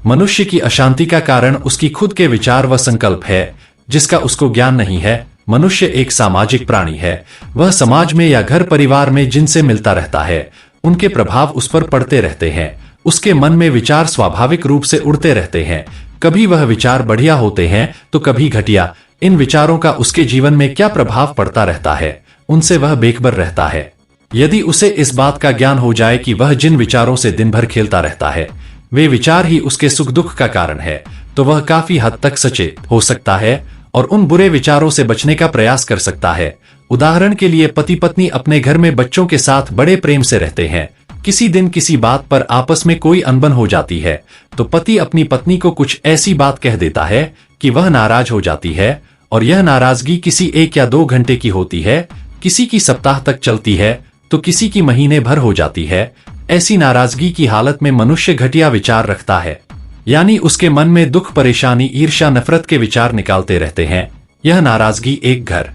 मनुष्य की अशांति का कारण उसकी खुद के विचार व संकल्प है, जिसका उसको ज्ञान नहीं है। मनुष्य एक सामाजिक प्राणी है। वह समाज में या घर परिवार में जिनसे मिलता रहता है, उनके प्रभाव उस पर पड़ते रहते हैं। उसके मन में विचार स्वाभाविक रूप से उड़ते रहते हैं। कभी वह विचार बढ़िया होते हैं तो कभी घटिया। इन विचारों का उसके जीवन में क्या प्रभाव पड़ता रहता है, उनसे वह बेखबर रहता है। यदि उसे इस बात का ज्ञान हो जाए कि वह जिन विचारों से दिन भर खेलता रहता है, वे विचार ही उसके सुख दुख का कारण है, तो वह काफी हद तक सचेत हो सकता है और उन बुरे विचारों से बचने का प्रयास कर सकता है। उदाहरण के लिए पति पत्नी अपने घर में बच्चों के साथ बड़े प्रेम से रहते हैं। किसी दिन किसी बात पर आपस में कोई अनबन हो जाती है, तो पति अपनी पत्नी को कुछ ऐसी बात कह देता है कि वह नाराज हो जाती है, और यह नाराजगी किसी 1 या 2 घंटे की होती है, किसी की सप्ताह तक चलती है, तो किसी की महीने भर हो जाती है। ऐसी नाराजगी की हालत में मनुष्य घटिया विचार रखता है, यानी उसके मन में दुख, परेशानी, ईर्ष्या, नफरत के विचार निकालते रहते हैं। यह नाराजगी एक घर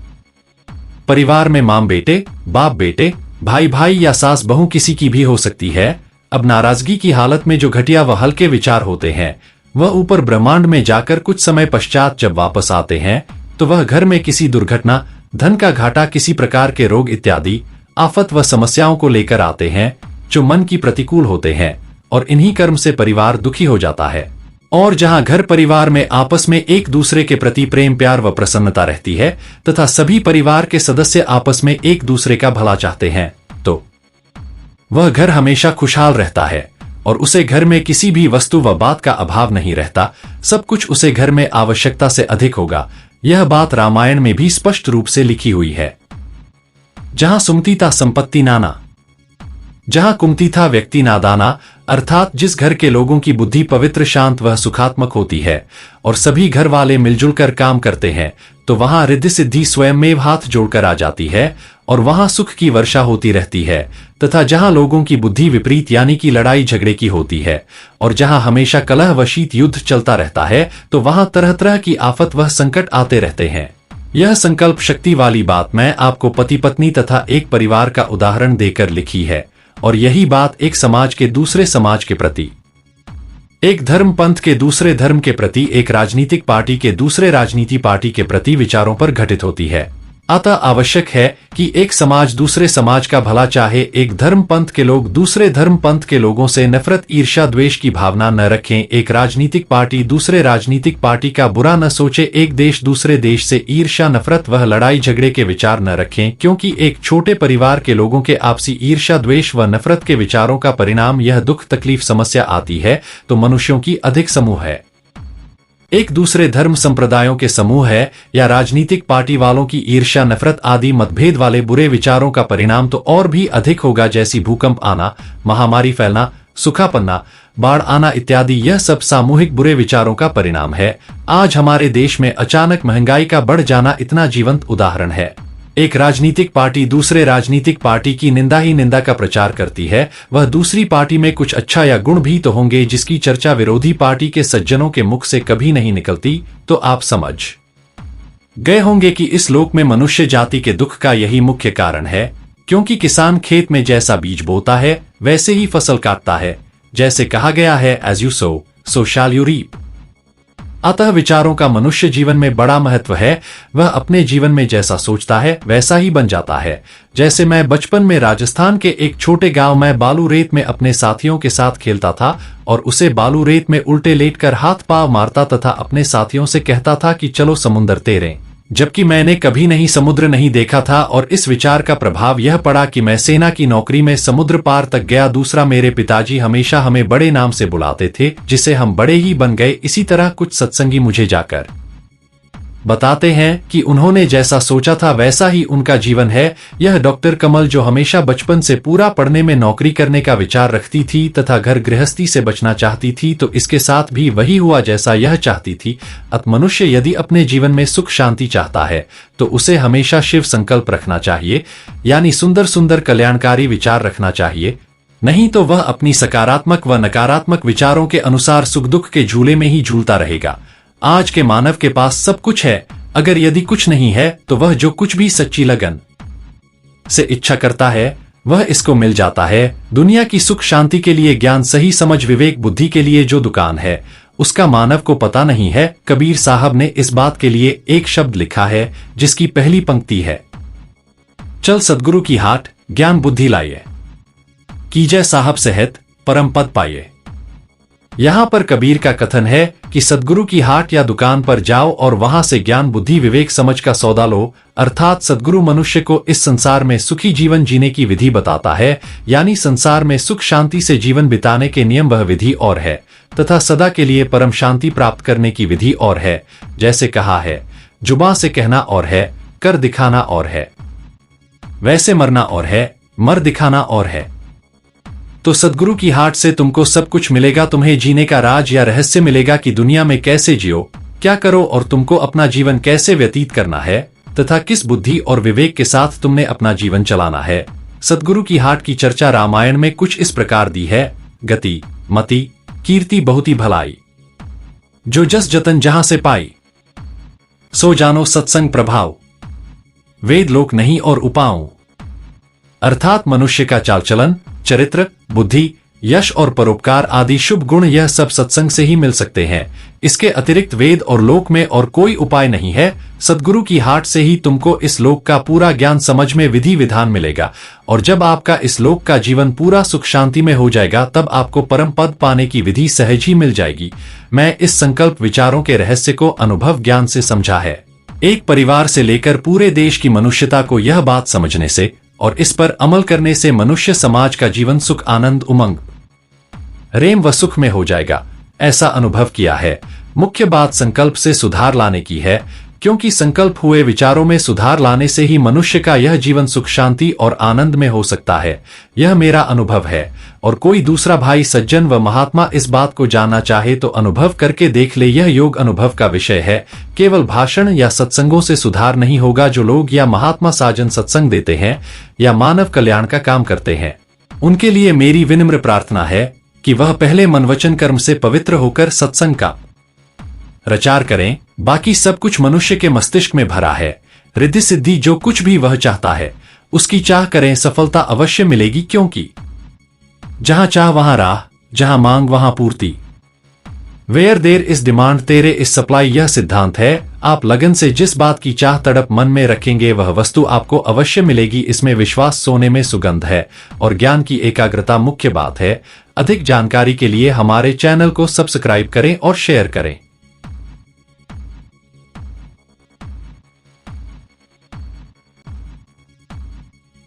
परिवार में मां बेटे, बाप बेटे, भाई भाई या सास बहू किसी की भी हो सकती है। अब नाराजगी की हालत में जो घटिया व हल्के विचार होते हैं, वह ऊपर ब्रह्मांड में जाकर कुछ समय पश्चात जब वापस आते हैं, तो वह घर में किसी दुर्घटना, धन का घाटा, किसी प्रकार के रोग इत्यादि आफत व समस्याओं को लेकर आते हैं, जो मन की प्रतिकूल होते हैं, और इन्हीं कर्म से परिवार दुखी हो जाता है। और जहां घर परिवार में आपस में एक दूसरे के प्रति प्रेम, प्यार व प्रसन्नता रहती है तथा सभी परिवार के सदस्य आपस में एक दूसरे का भला चाहते हैं, तो वह घर हमेशा खुशहाल रहता है और उसे घर में किसी भी वस्तु व बात का अभाव नहीं रहता। सब कुछ उसे घर में आवश्यकता से अधिक होगा। यह बात रामायण में भी स्पष्ट रूप से लिखी हुई है। जहां सुमति था संपत्ति नाना, जहां कुमति था व्यक्ति नादाना, अर्थात जिस घर के लोगों की बुद्धि पवित्र, शांत व सुखात्मक होती है और सभी घर वाले मिलजुल कर काम करते हैं, तो वहां रिद्धि सिद्धि स्वयंमेव हाथ जोड़कर आ जाती है और वहां सुख की वर्षा होती रहती है। तथा जहां लोगों की बुद्धि विपरीत, यानी कि लड़ाई झगड़े की होती है, और जहां हमेशा कलह व शीत युद्ध चलता रहता है, तो वहां तरह तरह की आफत व संकट आते रहते हैं। यह संकल्प शक्ति वाली बात मैं आपको पति पत्नी तथा एक परिवार का उदाहरण देकर लिखी है, और यही बात एक समाज के दूसरे समाज के प्रति, एक धर्म पंथ के दूसरे धर्म के प्रति, एक राजनीतिक पार्टी के दूसरे राजनीति पार्टी के प्रति विचारों पर घटित होती है। अतः आवश्यक है कि एक समाज दूसरे समाज का भला चाहे, एक धर्म पंथ के लोग दूसरे धर्म पंथ के लोगों से नफरत, ईर्ष्या, द्वेष की भावना न रखें, एक राजनीतिक पार्टी दूसरे राजनीतिक पार्टी का बुरा न सोचे, एक देश दूसरे देश से ईर्ष्या, नफरत व लड़ाई झगड़े के विचार न रखें, क्योंकि एक छोटे परिवार के लोगों के आपसी ईर्ष्या, द्वेष व नफरत के विचारों का परिणाम यह दुख, तकलीफ, समस्या आती है, तो मनुष्यों की अधिक समूह है। एक दूसरे धर्म संप्रदायों के समूह है या राजनीतिक पार्टी वालों की ईर्ष्या, नफरत आदि मतभेद वाले बुरे विचारों का परिणाम तो और भी अधिक होगा, जैसी भूकंप आना, महामारी फैलना, सूखा पड़ना, बाढ़ आना इत्यादि। यह सब सामूहिक बुरे विचारों का परिणाम है। आज हमारे देश में अचानक महंगाई का बढ़ जाना इतना जीवंत उदाहरण है। एक राजनीतिक पार्टी दूसरे राजनीतिक पार्टी की निंदा ही निंदा का प्रचार करती है। वह दूसरी पार्टी में कुछ अच्छा या गुण भी तो होंगे जिसकी चर्चा विरोधी पार्टी के सज्जनों के मुख से कभी नहीं निकलती। तो आप समझ गए होंगे कि इस लोक में मनुष्य जाति के दुख का यही मुख्य कारण है, क्योंकि किसान खेत में जैसा बीज बोता है वैसे ही फसल काटता है। जैसे कहा गया है, as you sow so shall you reap. अतः विचारों का मनुष्य जीवन में बड़ा महत्व है। वह अपने जीवन में जैसा सोचता है वैसा ही बन जाता है। जैसे मैं बचपन में राजस्थान के एक छोटे गांव में बालू रेत में अपने साथियों के साथ खेलता था और उसे बालू रेत में उल्टे लेटकर हाथ पांव मारता तथा अपने साथियों से कहता था कि चलो समुद्र तैरें, जबकि मैंने कभी नहीं समुद्र नहीं देखा था। और इस विचार का प्रभाव यह पड़ा कि मैं सेना की नौकरी में समुद्र पार तक गया। दूसरा, मेरे पिताजी हमेशा हमें बड़े नाम से बुलाते थे, जिसे हम बड़े ही बन गए। इसी तरह कुछ सत्संगी मुझे जाकर बताते हैं कि उन्होंने जैसा सोचा था वैसा ही उनका जीवन है। यह डॉक्टर कमल, जो हमेशा बचपन से पूरा पढ़ने में नौकरी करने का विचार रखती थी तथा घर गृहस्थी से बचना चाहती थी, तो इसके साथ भी वही हुआ जैसा यह चाहती थी। अतः मनुष्य यदि अपने जीवन में सुख शांति चाहता है तो उसे हमेशा शिव संकल्प रखना चाहिए, यानी सुंदर सुंदर कल्याणकारी विचार रखना चाहिए। नहीं तो वह अपनी सकारात्मक व नकारात्मक विचारों के अनुसार सुख दुख के झूले में ही झूलता रहेगा। आज के मानव के पास सब कुछ है, अगर यदि कुछ नहीं है तो वह जो कुछ भी सच्ची लगन से इच्छा करता है वह इसको मिल जाता है। दुनिया की सुख शांति के लिए, ज्ञान, सही समझ, विवेक, बुद्धि के लिए जो दुकान है उसका मानव को पता नहीं है। कबीर साहब ने इस बात के लिए एक शब्द लिखा है जिसकी पहली पंक्ति है, चल सद्गुरु की हाट ज्ञान बुद्धि लाइए, कीजय साहब सेहत परम पद पाइए। यहां पर कबीर का कथन है कि सद्गुरु की हाट या दुकान पर जाओ और वहां से ज्ञान बुद्धि विवेक समझ का सौदा लो। अर्थात सद्गुरु मनुष्य को इस संसार में सुखी जीवन जीने की विधि बताता है, यानी संसार में सुख शांति से जीवन बिताने के नियम वह विधि और है, तथा सदा के लिए परम शांति प्राप्त करने की विधि और है। जैसे कहा है, जुबां से कहना और है, कर दिखाना और है, वैसे मरना और है, मर दिखाना और है। तो सद्गुरु की हाट से तुमको सब कुछ मिलेगा। तुम्हें जीने का राज या रहस्य मिलेगा कि दुनिया में कैसे जियो, क्या करो और तुमको अपना जीवन कैसे व्यतीत करना है, तथा किस बुद्धि और विवेक के साथ तुमने अपना जीवन चलाना है। सद्गुरु की हाट की चर्चा रामायण में कुछ इस प्रकार दी है, गति मति कीर्ति बहुती भलाई, जो जस जतन जहां से पाई, सो जानो सत्संग प्रभाव, वेद लोक नहीं और उपाओं। अर्थात मनुष्य का चाल चलन, चरित्र, बुद्धि, यश और परोपकार आदि शुभ गुण यह सब सत्संग से ही मिल सकते हैं। इसके अतिरिक्त वेद और लोक में और कोई उपाय नहीं है। सद्गुरु की हाट से ही तुमको इस लोक का पूरा ज्ञान समझ में विधि विधान मिलेगा, और जब आपका इस लोक का जीवन पूरा सुख शांति में हो जाएगा तब आपको परम पद पाने की विधि सहज ही मिल जाएगी। मैं इस संकल्प विचारों के रहस्य को अनुभव ज्ञान से समझा है। एक परिवार से लेकर पूरे देश की मनुष्यता को यह बात समझने से और इस पर अमल करने से मनुष्य समाज का जीवन सुख आनंद उमंग रेम व सुख में हो जाएगा, ऐसा अनुभव किया है। मुख्य बात संकल्प से सुधार लाने की है, क्योंकि संकल्प हुए विचारों में सुधार लाने से ही मनुष्य का यह जीवन सुख शांति और आनंद में हो सकता है। यह मेरा अनुभव है, और कोई दूसरा भाई सज्जन व महात्मा इस बात को जानना चाहे तो अनुभव करके देख ले। यह योग अनुभव का विषय है। केवल भाषण या सत्संगों से सुधार नहीं होगा। जो लोग या महात्मा साजन सत्संग देते हैं या मानव कल्याण का काम करते हैं, उनके लिए मेरी विनम्र प्रार्थना है कि वह पहले मन वचन कर्म से पवित्र होकर सत्संग का प्रचार करें। बाकी सब कुछ मनुष्य के मस्तिष्क में भरा है। रिद्धि सिद्धि जो कुछ भी वह चाहता है उसकी चाह करें, सफलता अवश्य मिलेगी, क्योंकि जहां चाह वहां राह, जहां मांग वहां पूर्ति। वेयर देयर इज डिमांड तेरे इज सप्लाई, यह सिद्धांत है। आप लगन से जिस बात की चाह तड़प मन में रखेंगे वह वस्तु आपको अवश्य मिलेगी। इसमें विश्वास सोने में सुगंध है, और ज्ञान की एकाग्रता मुख्य बात है। अधिक जानकारी के लिए हमारे चैनल को सब्सक्राइब करें और शेयर करें।